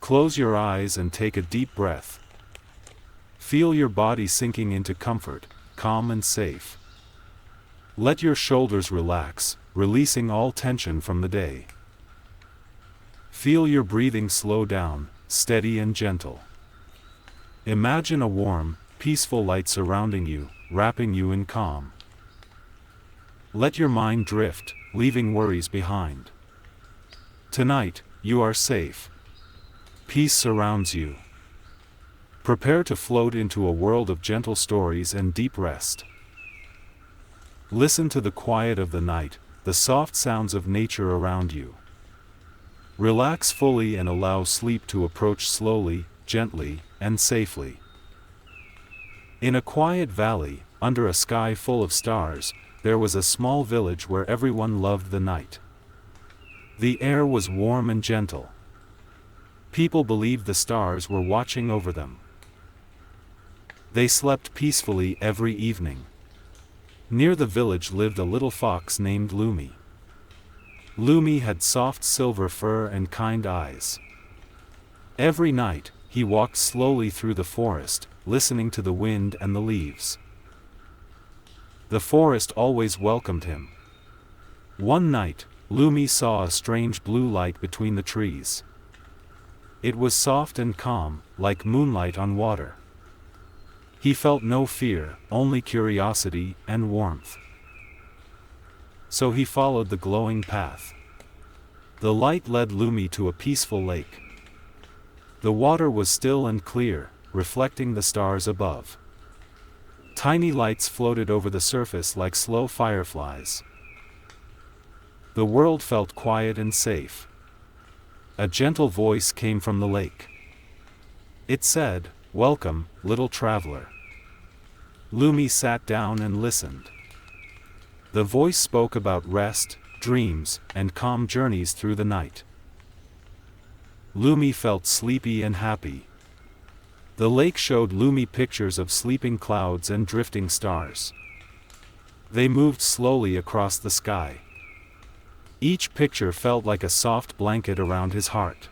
Close your eyes and take a deep breath. Feel your body sinking into comfort, calm and safe. Let your shoulders relax, releasing all tension from the day. Feel your breathing slow down, steady and gentle. Imagine a warm, peaceful light surrounding you, wrapping you in calm. Let your mind drift, leaving worries behind. Tonight, you are safe. Peace surrounds you. Prepare to float into a world of gentle stories and deep rest. Listen to the quiet of the night, the soft sounds of nature around you. Relax fully and allow sleep to approach slowly, gently, and safely. In a quiet valley, under a sky full of stars, there was a small village where everyone loved the night. The air was warm and gentle. People believed the stars were watching over them. They slept peacefully every evening. Near the village lived a little fox named Lumi. Lumi had soft silver fur and kind eyes. Every night, he walked slowly through the forest, listening to the wind and the leaves. The forest always welcomed him. One night, Lumi saw a strange blue light between the trees. It was soft and calm, like moonlight on water. He felt no fear, only curiosity and warmth. So he followed the glowing path. The light led Lumi to a peaceful lake. The water was still and clear, reflecting the stars above. Tiny lights floated over the surface like slow fireflies. The world felt quiet and safe. A gentle voice came from the lake. It said, "Welcome, little traveler." Lumi sat down and listened. The voice spoke about rest, dreams, and calm journeys through the night. Lumi felt sleepy and happy. The lake showed Lumi pictures of sleeping clouds and drifting stars. They moved slowly across the sky. Each picture felt like a soft blanket around his heart.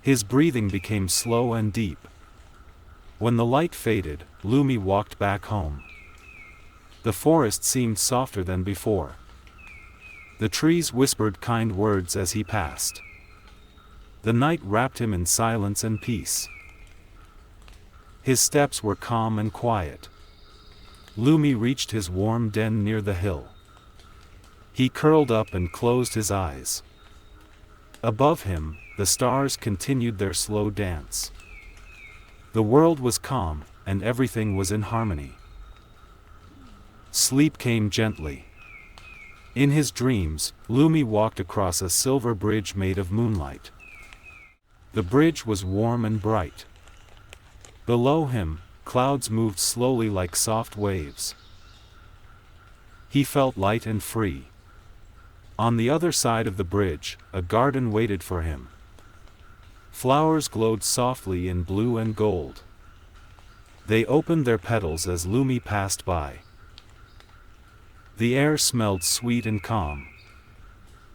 His breathing became slow and deep. When the light faded, Lumi walked back home. The forest seemed softer than before. The trees whispered kind words as he passed. The night wrapped him in silence and peace. His steps were calm and quiet. Lumi reached his warm den near the hill. He curled up and closed his eyes. Above him, the stars continued their slow dance. The world was calm, and everything was in harmony. Sleep came gently. In his dreams, Lumi walked across a silver bridge made of moonlight. The bridge was warm and bright. Below him, clouds moved slowly like soft waves. He felt light and free. On the other side of the bridge, a garden waited for him. Flowers glowed softly in blue and gold. They opened their petals as Lumi passed by. The air smelled sweet and calm.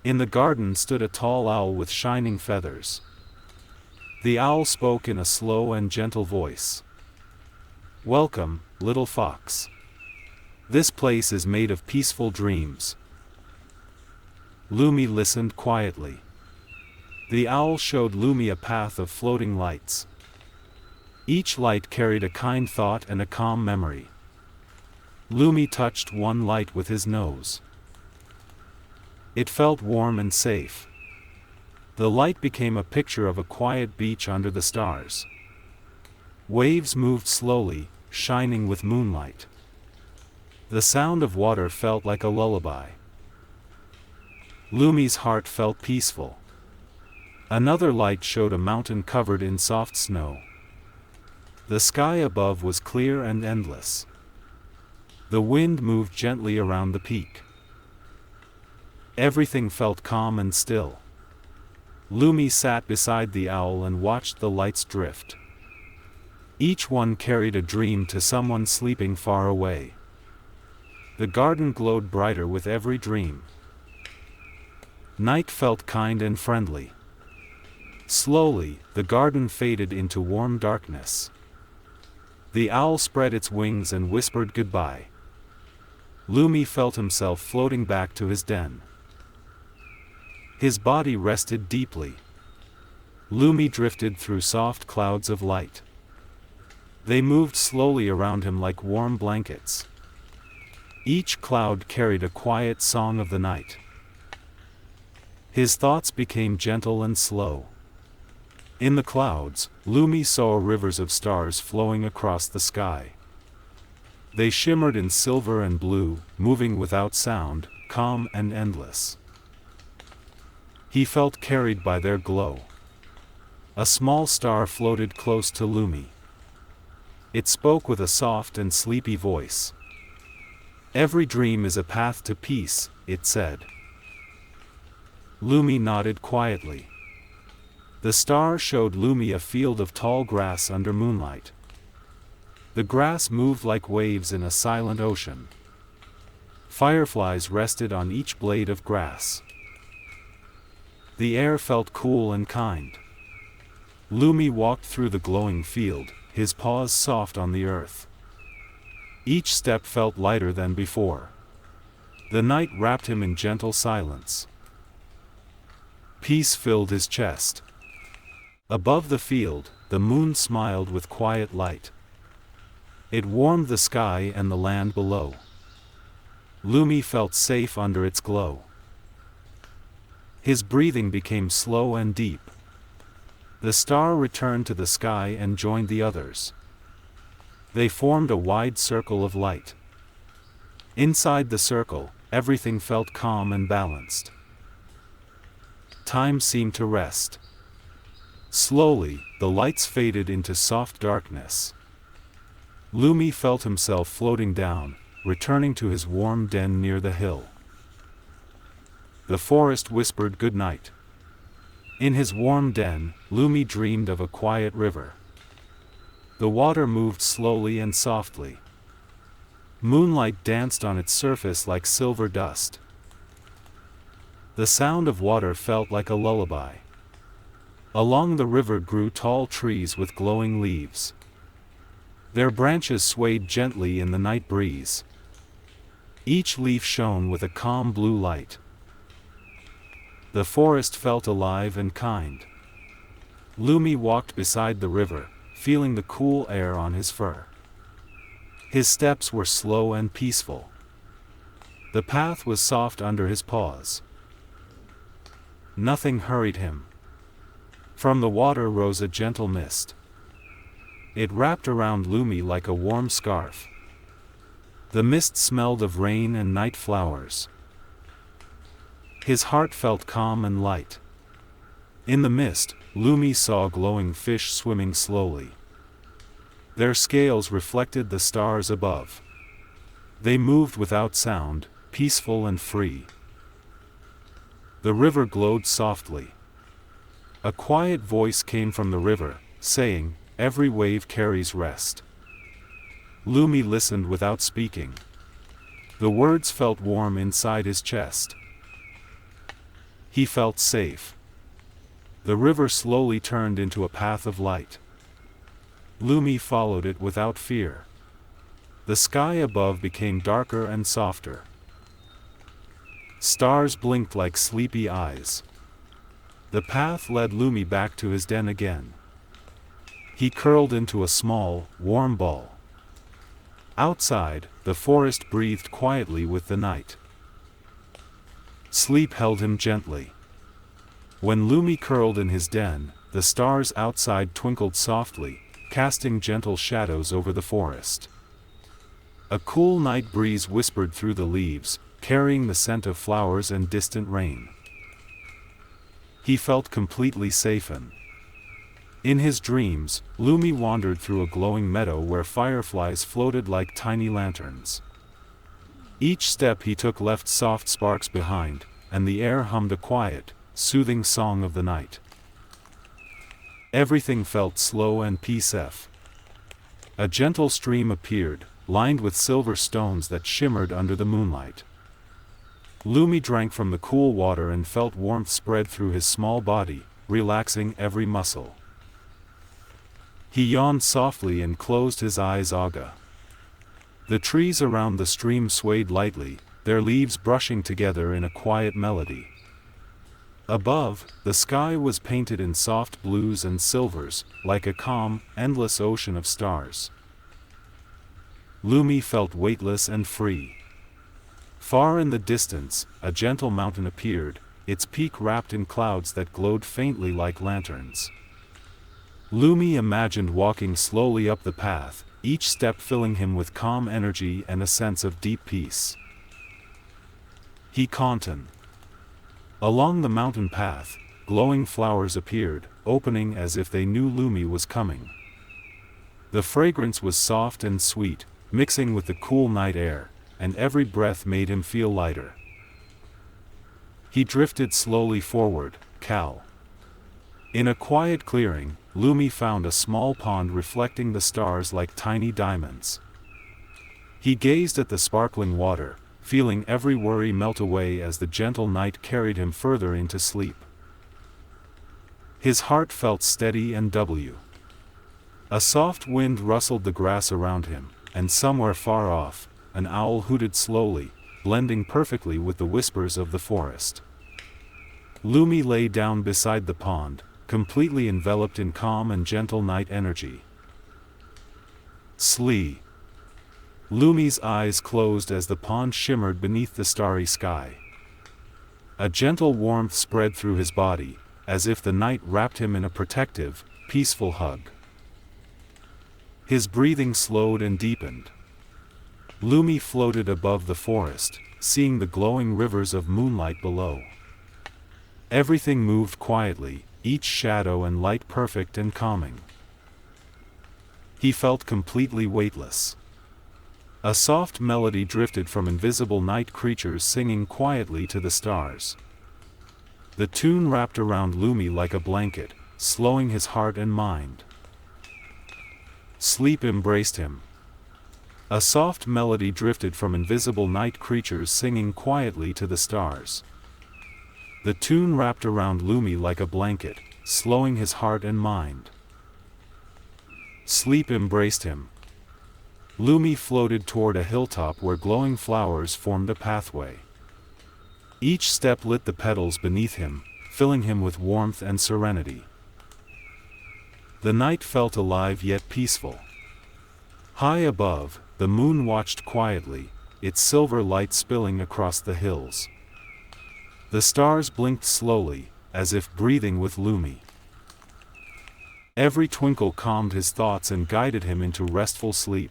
In the garden stood a tall owl with shining feathers. The owl spoke in a slow and gentle voice. "Welcome, little fox. This place is made of peaceful dreams." Lumi listened quietly. The owl showed Lumi a path of floating lights. Each light carried a kind thought and a calm memory. Lumi touched one light with his nose. It felt warm and safe. The light became a picture of a quiet beach under the stars. Waves moved slowly, shining with moonlight. The sound of water felt like a lullaby. Lumi's heart felt peaceful. Another light showed a mountain covered in soft snow. The sky above was clear and endless. The wind moved gently around the peak. Everything felt calm and still. Lumi sat beside the owl and watched the lights drift. Each one carried a dream to someone sleeping far away. The garden glowed brighter with every dream. Night felt kind and friendly. Slowly, the garden faded into warm darkness. The owl spread its wings and whispered goodbye. Lumi felt himself floating back to his den. His body rested deeply. Lumi drifted through soft clouds of light. They moved slowly around him like warm blankets. Each cloud carried a quiet song of the night. His thoughts became gentle and slow. In the clouds, Lumi saw rivers of stars flowing across the sky. They shimmered in silver and blue, moving without sound, calm and endless. He felt carried by their glow. A small star floated close to Lumi. It spoke with a soft and sleepy voice. "Every dream is a path to peace," it said. Lumi nodded quietly. The star showed Lumi a field of tall grass under moonlight. The grass moved like waves in a silent ocean. Fireflies rested on each blade of grass. The air felt cool and kind. Lumi walked through the glowing field, his paws soft on the earth. Each step felt lighter than before. The night wrapped him in gentle silence. Peace filled his chest. Above the field, the moon smiled with quiet light. It warmed the sky and the land below. Lumi felt safe under its glow. His breathing became slow and deep. The star returned to the sky and joined the others. They formed a wide circle of light. Inside the circle, everything felt calm and balanced. Time seemed to rest. Slowly, the lights faded into soft darkness. Lumi felt himself floating down, returning to his warm den near the hill. The forest whispered good night. In his warm den, Lumi dreamed of a quiet river. The water moved slowly and softly. Moonlight danced on its surface like silver dust. The sound of water felt like a lullaby. Along the river grew tall trees with glowing leaves. Their branches swayed gently in the night breeze. Each leaf shone with a calm blue light. The forest felt alive and kind. Lumi walked beside the river, feeling the cool air on his fur. His steps were slow and peaceful. The path was soft under his paws. Nothing hurried him. From the water rose a gentle mist. It wrapped around Lumi like a warm scarf. The mist smelled of rain and night flowers. His heart felt calm and light. In the mist, Lumi saw glowing fish swimming slowly. Their scales reflected the stars above. They moved without sound, peaceful and free. The river glowed softly. A quiet voice came from the river, saying, "Every wave carries rest." Lumi listened without speaking. The words felt warm inside his chest. He felt safe. The river slowly turned into a path of light. Lumi followed it without fear. The sky above became darker and softer. Stars blinked like sleepy eyes. The path led Lumi back to his den again. He curled into a small, warm ball. Outside, the forest breathed quietly with the night. Sleep held him gently. When Lumi curled in his den, the stars outside twinkled softly, casting gentle shadows over the forest. A cool night breeze whispered through the leaves, carrying the scent of flowers and distant rain. He felt completely safe in his dreams, Lumi wandered through a glowing meadow where fireflies floated like tiny lanterns. Each step he took left soft sparks behind, and the air hummed a quiet, soothing song of the night. Everything felt slow and peaceful. A gentle stream appeared, lined with silver stones that shimmered under the moonlight. Lumi drank from the cool water and felt warmth spread through his small body, relaxing every muscle. He yawned softly and closed his eyes. Aga. The trees around the stream swayed lightly, their leaves brushing together in a quiet melody. Above, the sky was painted in soft blues and silvers, like a calm, endless ocean of stars. Lumi felt weightless and free. Far in the distance, a gentle mountain appeared, its peak wrapped in clouds that glowed faintly like lanterns. Lumi imagined walking slowly up the path, each step filling him with calm energy and a sense of deep peace. He continued. Along the mountain path, glowing flowers appeared, opening as if they knew Lumi was coming. The fragrance was soft and sweet, mixing with the cool night air, and every breath made him feel lighter. He drifted slowly forward, Cal. In a quiet clearing, Lumi found a small pond reflecting the stars like tiny diamonds. He gazed at the sparkling water, feeling every worry melt away as the gentle night carried him further into sleep. His heart felt steady and A soft wind rustled the grass around him, and somewhere far off, an owl hooted slowly, blending perfectly with the whispers of the forest. Lumi lay down beside the pond, completely enveloped in calm and gentle night energy. Sleep. Lumi's eyes closed as the pond shimmered beneath the starry sky. A gentle warmth spread through his body, as if the night wrapped him in a protective, peaceful hug. His breathing slowed and deepened. Lumi floated above the forest, seeing the glowing rivers of moonlight below. Everything moved quietly, each shadow and light perfect and calming. He felt completely weightless. A soft melody drifted from invisible night creatures singing quietly to the stars. The tune wrapped around Lumi like a blanket, slowing his heart and mind. Sleep embraced him. A soft melody drifted from invisible night creatures singing quietly to the stars. The tune wrapped around Lumi like a blanket, slowing his heart and mind. Sleep embraced him. Lumi floated toward a hilltop where glowing flowers formed a pathway. Each step lit the petals beneath him, filling him with warmth and serenity. The night felt alive yet peaceful. High above, the moon watched quietly, its silver light spilling across the hills. The stars blinked slowly, as if breathing with Lumi. Every twinkle calmed his thoughts and guided him into restful sleep.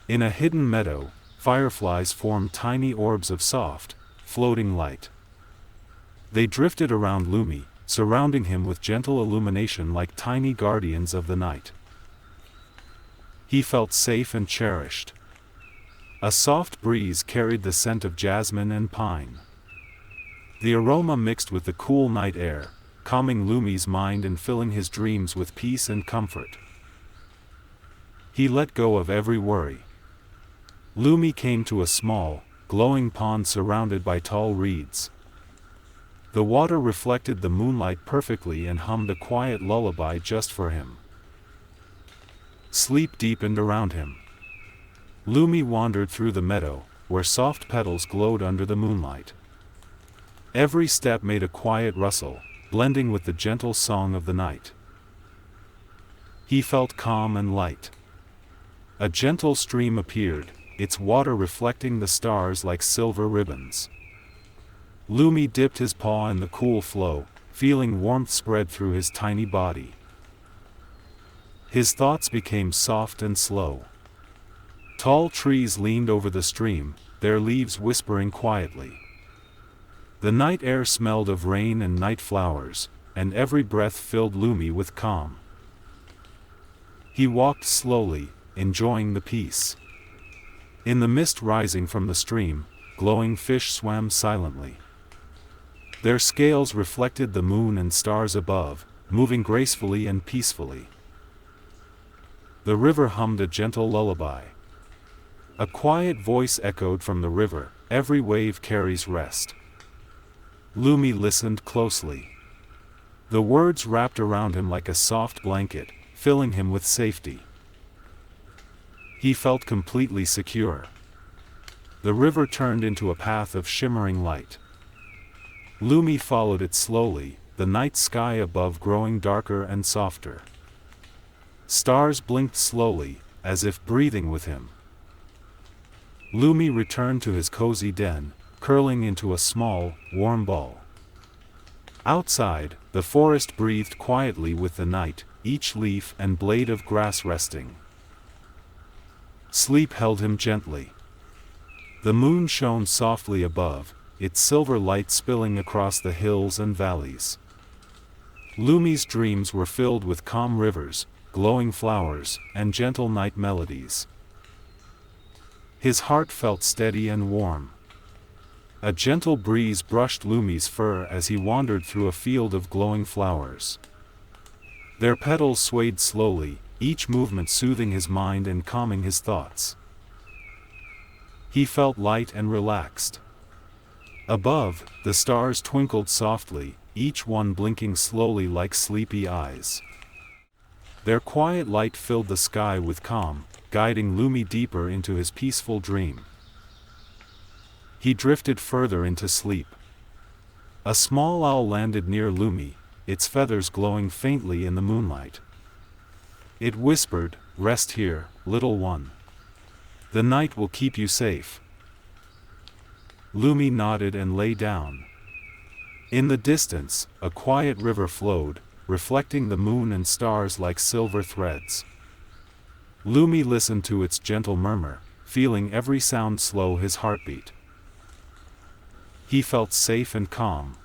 In a hidden meadow, fireflies formed tiny orbs of soft, floating light. They drifted around Lumi, surrounding him with gentle illumination like tiny guardians of the night. He felt safe and cherished. A soft breeze carried the scent of jasmine and pine. The aroma mixed with the cool night air, calming Lumi's mind and filling his dreams with peace and comfort. He let go of every worry. Lumi came to a small, glowing pond surrounded by tall reeds. The water reflected the moonlight perfectly and hummed a quiet lullaby just for him. Sleep deepened around him. Lumi wandered through the meadow, where soft petals glowed under the moonlight. Every step made a quiet rustle, blending with the gentle song of the night. He felt calm and light. A gentle stream appeared, its water reflecting the stars like silver ribbons. Lumi dipped his paw in the cool flow, feeling warmth spread through his tiny body. His thoughts became soft and slow. Tall trees leaned over the stream, their leaves whispering quietly. The night air smelled of rain and night flowers, and every breath filled Lumi with calm. He walked slowly, enjoying the peace. In the mist rising from the stream, glowing fish swam silently. Their scales reflected the moon and stars above, moving gracefully and peacefully. The river hummed a gentle lullaby. A quiet voice echoed from the river, "Every wave carries rest." Lumi listened closely. The words wrapped around him like a soft blanket, filling him with safety. He felt completely secure. The river turned into a path of shimmering light. Lumi followed it slowly, the night sky above growing darker and softer. Stars blinked slowly, as if breathing with him. Lumi returned to his cozy den, curling into a small, warm ball. Outside, the forest breathed quietly with the night, each leaf and blade of grass resting. Sleep held him gently. The moon shone softly above, its silver light spilling across the hills and valleys. Lumi's dreams were filled with calm rivers, glowing flowers, and gentle night melodies. His heart felt steady and warm. A gentle breeze brushed Lumi's fur as he wandered through a field of glowing flowers. Their petals swayed slowly, each movement soothing his mind and calming his thoughts. He felt light and relaxed. Above, the stars twinkled softly, each one blinking slowly like sleepy eyes. Their quiet light filled the sky with calm, guiding Lumi deeper into his peaceful dream. He drifted further into sleep. A small owl landed near Lumi, its feathers glowing faintly in the moonlight. It whispered, "Rest here, little one. The night will keep you safe." Lumi nodded and lay down. In the distance, a quiet river flowed, reflecting the moon and stars like silver threads. Lumi listened to its gentle murmur, feeling every sound slow his heartbeat. He felt safe and calm.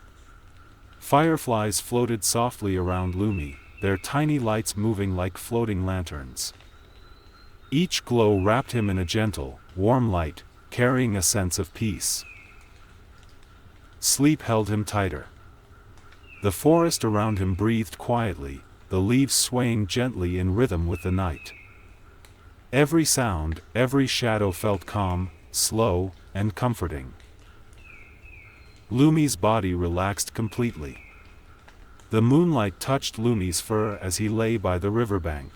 Fireflies floated softly around Lumi, their tiny lights moving like floating lanterns. Each glow wrapped him in a gentle, warm light, carrying a sense of peace. Sleep held him tighter. The forest around him breathed quietly, the leaves swaying gently in rhythm with the night. Every sound, every shadow felt calm, slow, and comforting. Lumi's body relaxed completely. The moonlight touched Lumi's fur as he lay by the riverbank.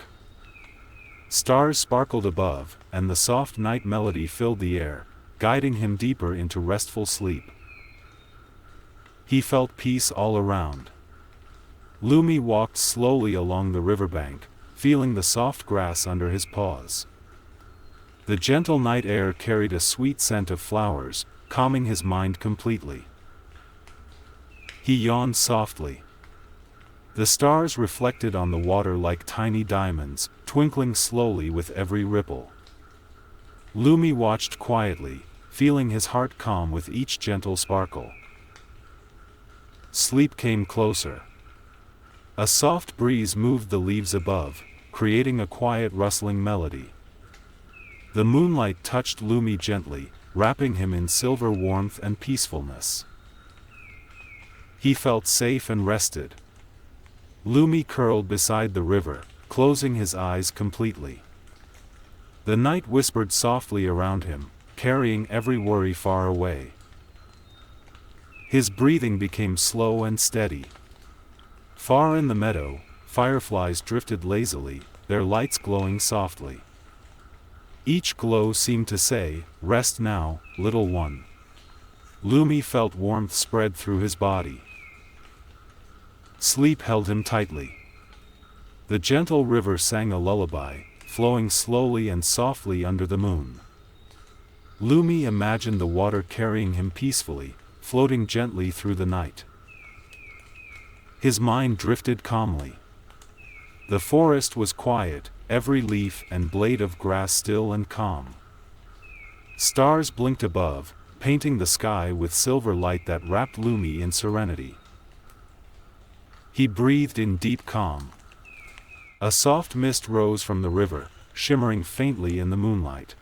Stars sparkled above, and the soft night melody filled the air, guiding him deeper into restful sleep. He felt peace all around. Lumi walked slowly along the riverbank, feeling the soft grass under his paws. The gentle night air carried a sweet scent of flowers, calming his mind completely. He yawned softly. The stars reflected on the water like tiny diamonds, twinkling slowly with every ripple. Lumi watched quietly, feeling his heart calm with each gentle sparkle. Sleep came closer. A soft breeze moved the leaves above, creating a quiet rustling melody. The moonlight touched Lumi gently, wrapping him in silver warmth and peacefulness. He felt safe and rested. Lumi curled beside the river, closing his eyes completely. The night whispered softly around him, carrying every worry far away. His breathing became slow and steady. Far in the meadow, fireflies drifted lazily, their lights glowing softly. Each glow seemed to say, "Rest now, little one." Lumi felt warmth spread through his body. Sleep held him tightly. The gentle river sang a lullaby, flowing slowly and softly under the moon. Lumi imagined the water carrying him peacefully, floating gently through the night. His mind drifted calmly. The forest was quiet, every leaf and blade of grass still and calm. Stars blinked above, painting the sky with silver light that wrapped Lumi in serenity. He breathed in deep calm. A soft mist rose from the river, shimmering faintly in the moonlight.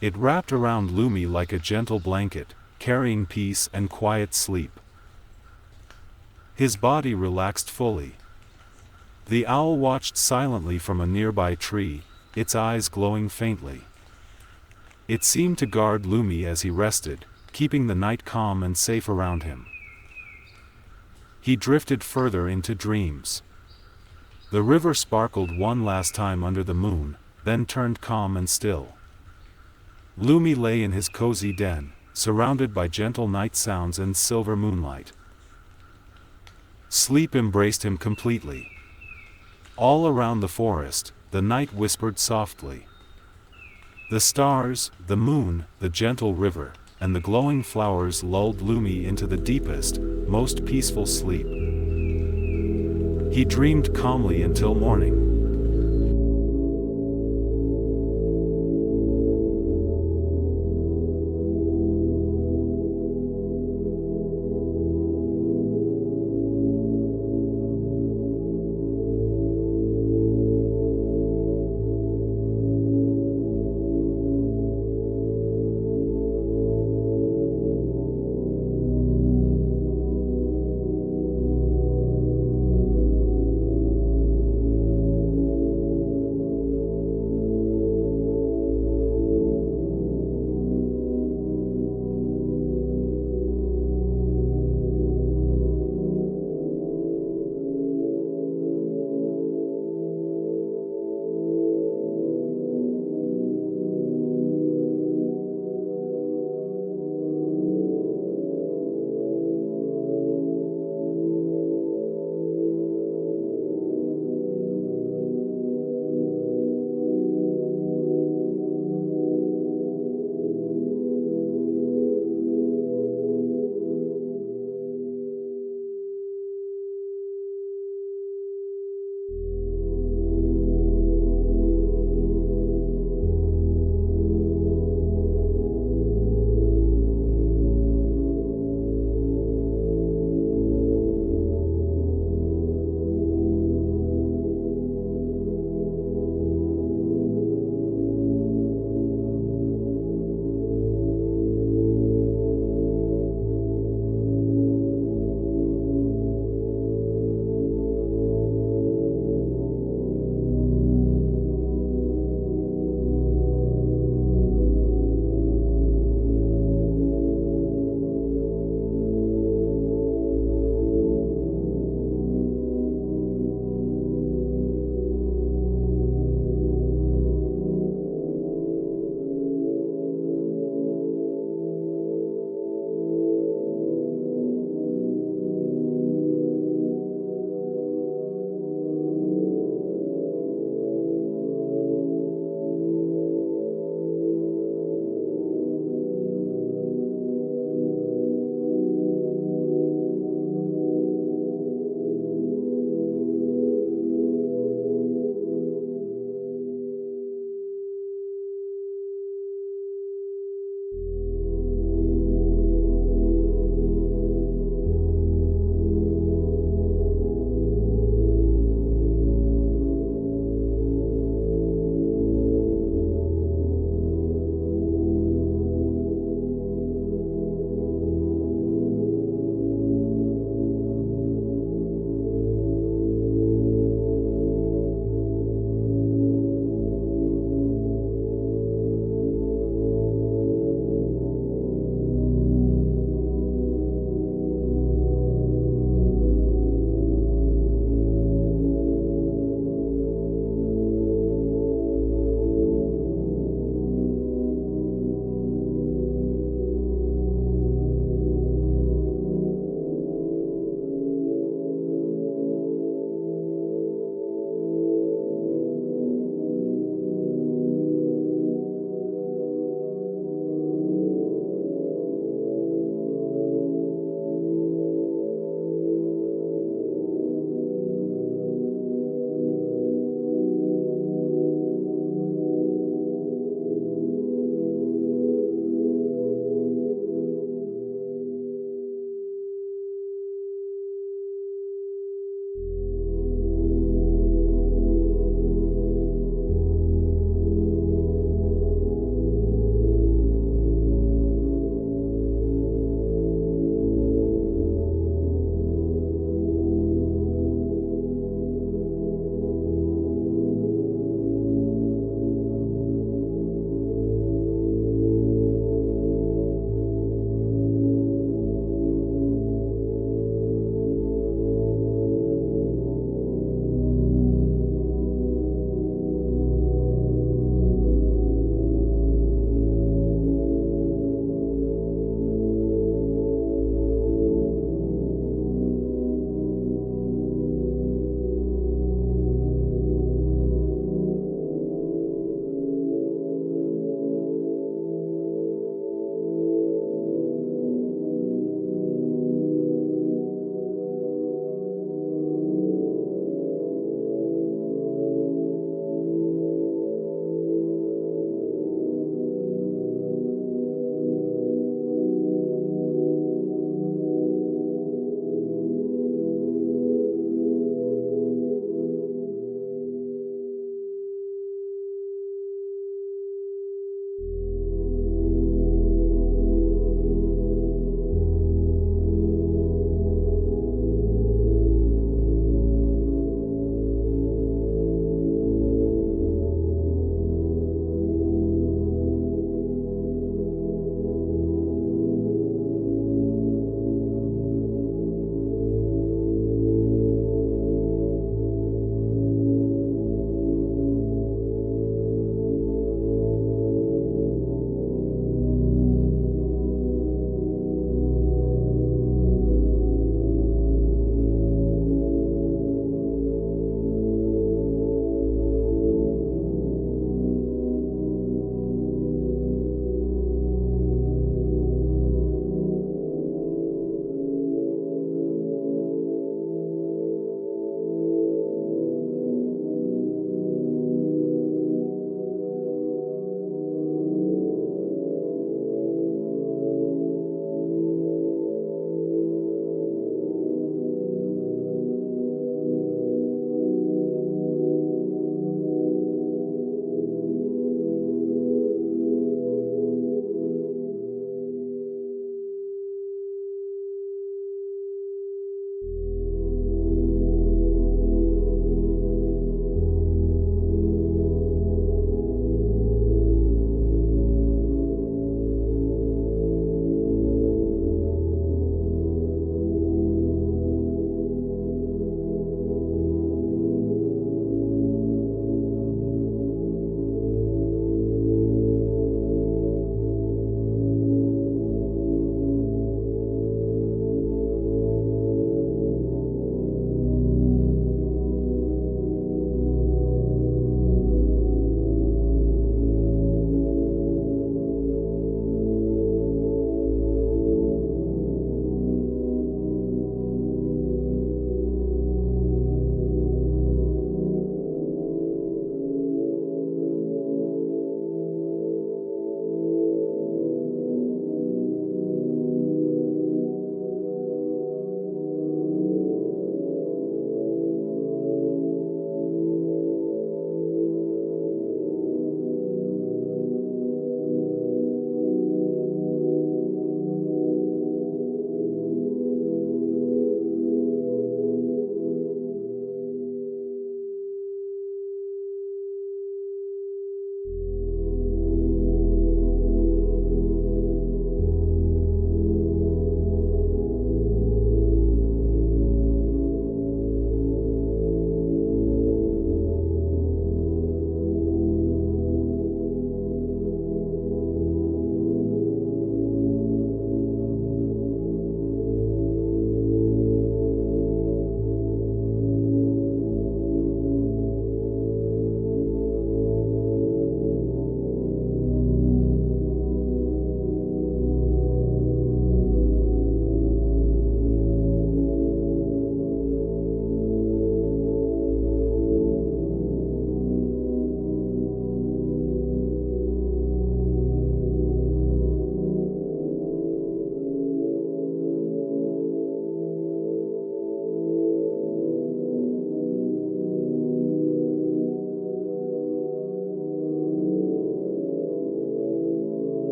It wrapped around Lumi like a gentle blanket, carrying peace and quiet sleep. His body relaxed fully. The owl watched silently from a nearby tree, its eyes glowing faintly. It seemed to guard Lumi as he rested, keeping the night calm and safe around him. He drifted further into dreams. The river sparkled one last time under the moon, then turned calm and still. Lumi lay in his cozy den, surrounded by gentle night sounds and silver moonlight. Sleep embraced him completely. All around the forest, the night whispered softly. The stars, the moon, the gentle river, and the glowing flowers lulled Lumi into the deepest, most peaceful sleep. He dreamed calmly until morning.